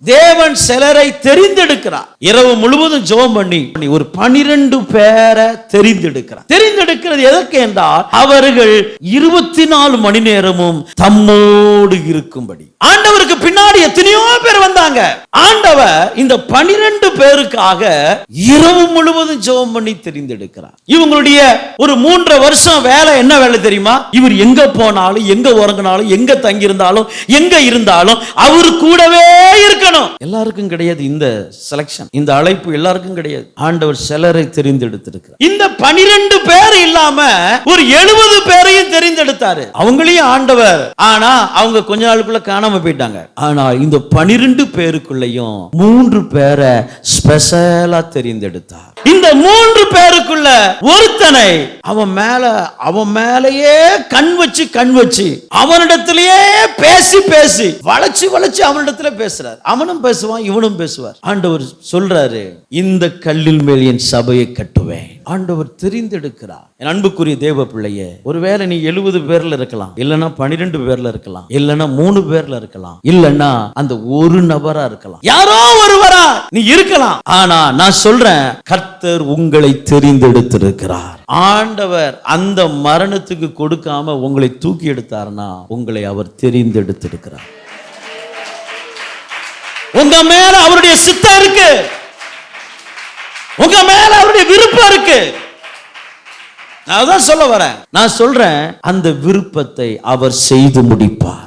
தேவன் சிலரை தெரிந்தெடுக்கிறார். இரவு முழுவதும் ஜெபம் பண்ணி ஒரு 12 பேரை தெரிந்தெடுக்கிறது எதற்கு என்றால் அவர்கள் 24 மணி நேரமும் தம்மோடு இருக்கும்படி. ஆண்டவருக்கு பின்னாடி எத்தனையோ பேர் வந்தாங்க. ஆண்டவர் இந்த 12 பேருக்காக இரவு முழுவதும் ஜெபம் பண்ணி தெரிந்தெடுக்கிறார். இவங்களுடைய ஒரு 3 வருஷம் வேலை என்ன வேலை தெரியுமா? இவர் எங்க போனாலும், எங்க உறங்கினாலும், எங்க தங்கி இருந்தாலும், எங்க இருந்தாலும் அவர் கூடவே இருக்கணும். எல்லாருக்கும் கிடையாது இந்த செலக்ஷன், இந்த அழைப்பு எல்லாருக்கும் கிடையாது. ஆண்டவர் சிலரை தெரிந்தெடுத்திருக்கிறார். இந்த 12 பேர் இல்லாம ஒரு 70 பேரையும் தெரிந்தெடுத்தாரு. அவங்களையும் ஆண்டவர், ஆனா அவங்க கொஞ்ச நாளுக்குள்ள காணாம போயிட்டாங்க. ஆனா இந்த 12 பேருக்குள்ளயும் 3 பேரை ஸ்பெஷலா தெரிந்தெடுத்தார். இந்த 3 பேருக்குள்ள ஒருத்தனை அவன் மேலேயே கண் வச்சு அவனிடத்திலேயே பேசி வளைச்சு அவனிடத்துல பேசுறார். அவனும் பேசுவான், இவனும் பேசுவார். ஆண்டவர் சொல்றாரு, இந்த கல்லின் மேல் என் சபையை கட்டுவேன். ஆண்டவர் தெரிந்தெடுக்கிறார். என் அன்புக்குரிய தேவ பிள்ளையே, ஒருவேளை நீ 70 பேர்ல இருக்கலாம், இல்லனா 12 பேர்ல இருக்கலாம், இல்லனா 3 பேர்ல இருக்கலாம், இல்லனா அந்த ஒரு நபரா இருக்கலாம், யாரோ ஒருவரா நீ இருக்கலாம். ஆனா நான் சொல்றேன், கர்த்தர் உங்களை தெரிந்தெடுத்திருக்கிறார். ஆண்டவர் அந்த மரணத்துக்கு கொடுக்காம உங்களை தூக்கி எடுத்தார்னா உங்களை அவர் தெரிந்தெடுத்திருக்கிறார். உங்க மேல அவருடைய சித்தம் இருக்கு, உங்க மேல அவருடைய விருப்பம் இருக்கு. நான் சொல்ல வரேன், நான் சொல்றேன், அந்த விருப்பத்தை அவர் செய்து முடிப்பார்.